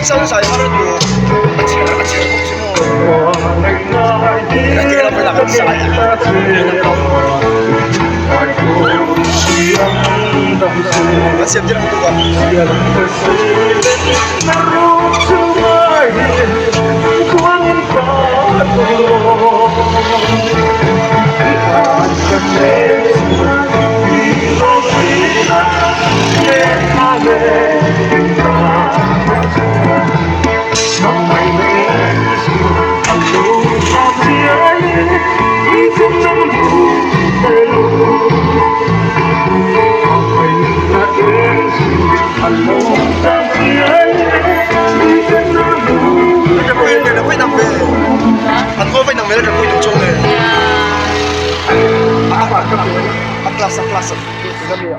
Sana saya marot mo. At sila po mo. Hindi ka na pala kansaya. Masih din ang tuwa. Aklas.